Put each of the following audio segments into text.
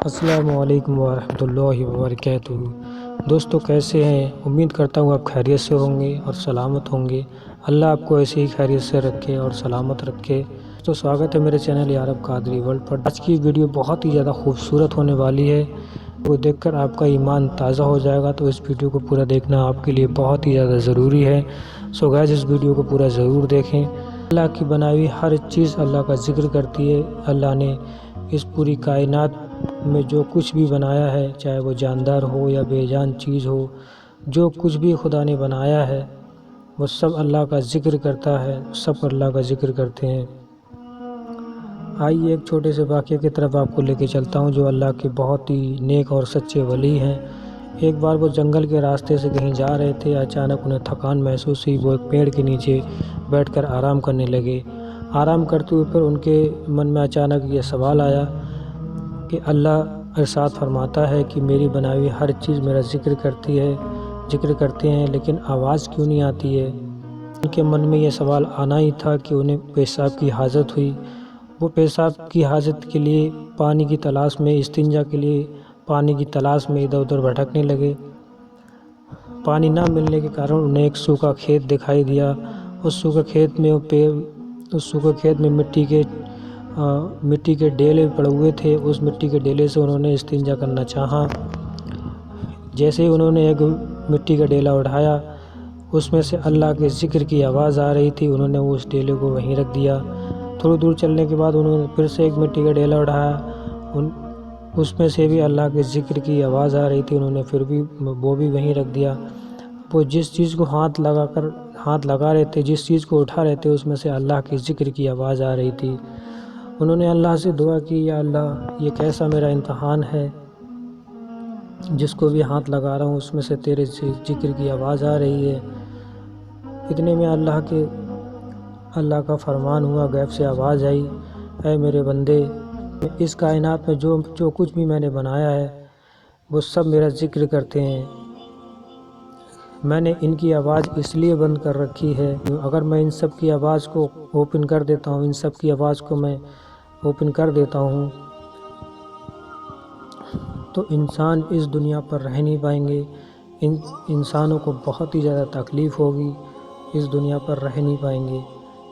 السلام علیکم ورحمۃ اللہ وبرکاتہ۔ دوستو کیسے ہیں؟ امید کرتا ہوں آپ خیریت سے ہوں گے اور سلامت ہوں گے۔ اللہ آپ کو ایسے ہی خیریت سے رکھے اور سلامت رکھے۔ تو سواگت ہے میرے چینل یارب قادری ورلڈ پر۔ آج کی ویڈیو بہت ہی زیادہ خوبصورت ہونے والی ہے، وہ دیکھ کر آپ کا ایمان تازہ ہو جائے گا، تو اس ویڈیو کو پورا دیکھنا آپ کے لیے بہت ہی زیادہ ضروری ہے۔ سو گائز اس ویڈیو کو پورا ضرور دیکھیں۔ اللہ کی بنائی ہر چیز اللہ کا ذکر کرتی ہے۔ اللہ نے اس پوری کائنات میں جو کچھ بھی بنایا ہے، چاہے وہ جاندار ہو یا بے جان چیز ہو، جو کچھ بھی خدا نے بنایا ہے وہ سب اللہ کا ذکر کرتا ہے، سب اللہ کا ذکر کرتے ہیں۔ آئیے ایک چھوٹے سے واقعے کی طرف آپ کو لے کے چلتا ہوں، جو اللہ کے بہت ہی نیک اور سچے ولی ہیں۔ ایک بار وہ جنگل کے راستے سے کہیں جا رہے تھے، اچانک انہیں تھکان محسوس ہوئی۔ وہ ایک پیڑ کے نیچے بیٹھ کر آرام کرنے لگے۔ آرام کرتے ہوئے پھر ان کے من میں اچانک یہ سوال آیا کہ اللہ ارشاد فرماتا ہے کہ میری بنائی ہوئی ہر چیز میرا ذکر کرتے ہیں، لیکن آواز کیوں نہیں آتی ہے؟ ان کے من میں یہ سوال آنا ہی تھا کہ انہیں پیشاب کی حاجت ہوئی۔ وہ پیشاب کی حاجت کے لیے پانی کی تلاش میں، استنجا کے لیے پانی کی تلاش میں ادھر ادھر بھٹکنے لگے۔ پانی نہ ملنے کے کارن انہیں ایک سوکھا کھیت دکھائی دیا۔ اس سوکھے کھیت میں مٹی کے ڈیلے پڑے ہوئے تھے۔ اس مٹی کے ڈیلے سے انہوں نے استنجا کرنا چاہا۔ جیسے ہی انہوں نے ایک مٹی کا ڈیلا اٹھایا، اس میں سے اللہ کے ذکر کی آواز آ رہی تھی۔ انہوں نے اس ڈیلے کو وہیں رکھ دیا۔ تھوڑی دور چلنے کے بعد انہوں نے پھر سے ایک مٹی کا ڈیلا اٹھایا، اس میں سے بھی اللہ کے ذکر کی آواز آ رہی تھی۔ انہوں نے پھر بھی وہ بھی وہیں رکھ دیا۔ وہ جس چیز کو ہاتھ لگا رہے تھے، جس چیز کو اٹھا رہے تھے، اس میں سے اللہ کے ذکر کی آواز آ رہی تھی۔ انہوں نے اللہ سے دعا کی، یا اللہ یہ کیسا میرا امتحان ہے، جس کو بھی ہاتھ لگا رہا ہوں اس میں سے تیرے ذکر کی آواز آ رہی ہے۔ اتنے میں اللہ کا فرمان ہوا، غیب سے آواز آئی، اے میرے بندے، اس کائنات میں جو کچھ بھی میں نے بنایا ہے وہ سب میرا ذکر کرتے ہیں۔ میں نے ان کی آواز اس لیے بند کر رکھی ہے، اگر میں ان سب کی آواز کو اوپن کر دیتا ہوں، ان سب کی آواز کو میں اوپن کر دیتا ہوں تو انسان اس دنیا پر رہ نہیں پائیں گے۔ انسانوں کو بہت ہی زیادہ تکلیف ہوگی، اس دنیا پر رہ نہیں پائیں گے۔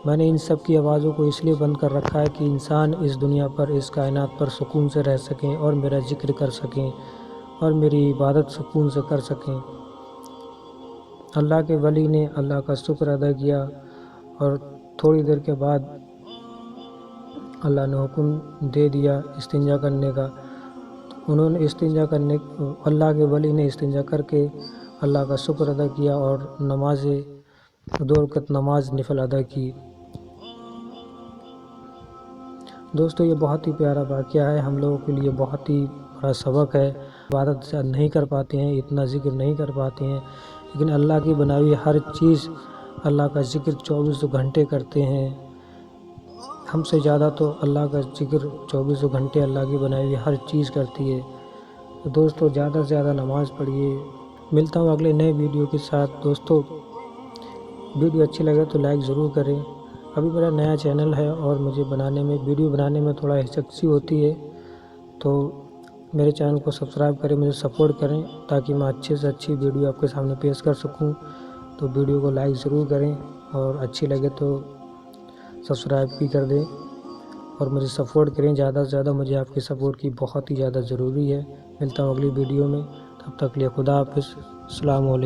میں نے ان سب کی آوازوں کو اس لیے بند کر رکھا ہے کہ انسان اس دنیا پر، اس کائنات پر سکون سے رہ سکیں اور میرا ذکر کر سکیں اور میری عبادت سکون سے کر سکیں۔ اللہ کے ولی نے اللہ کا شکر ادا کیا، اور تھوڑی دیر کے بعد اللہ نے حکم دے دیا استنجا کرنے کا۔ انہوں نے اللہ کے ولی نے استنجا کر کے اللہ کا شکر ادا کیا اور 2 رکعت نماز نفل ادا کی۔ دوستو یہ بہت ہی پیارا واقعہ ہے، ہم لوگوں کے لیے بہت ہی بڑا سبق ہے۔ عبادت نہیں کر پاتے ہیں، اتنا ذکر نہیں کر پاتے ہیں، لیکن اللہ کی بنائی ہوئی ہر چیز اللہ کا ذکر 24 گھنٹے کرتے ہیں۔ ہم سے زیادہ تو اللہ کا ذکر 24 گھنٹے اللہ کی بنائی ہوئی ہر چیز کرتی ہے۔ تو دوستو زیادہ سے زیادہ نماز پڑھیے۔ ملتا ہوں اگلے نئے ویڈیو کے ساتھ۔ دوستو ویڈیو اچھی لگے تو لائک ضرور کریں۔ ابھی میرا نیا چینل ہے اور مجھے ویڈیو بنانے میں تھوڑا ہچک سی ہوتی ہے، تو میرے چینل کو سبسکرائب کریں، مجھے سپورٹ کریں، تاکہ میں اچھے سے اچھی ویڈیو آپ کے سامنے پیش کر سکوں۔ تو ویڈیو کو لائک ضرور کریں، اور اچھی لگے تو سبسکرائب بھی کر دیں اور مجھے سپورٹ کریں۔ زیادہ سے زیادہ مجھے آپ کی سپورٹ کی بہت ہی زیادہ ضروری ہے۔ ملتا ہوں اگلی ویڈیو میں، تب تک کے لیے خدا حافظ۔ السلام علیکم۔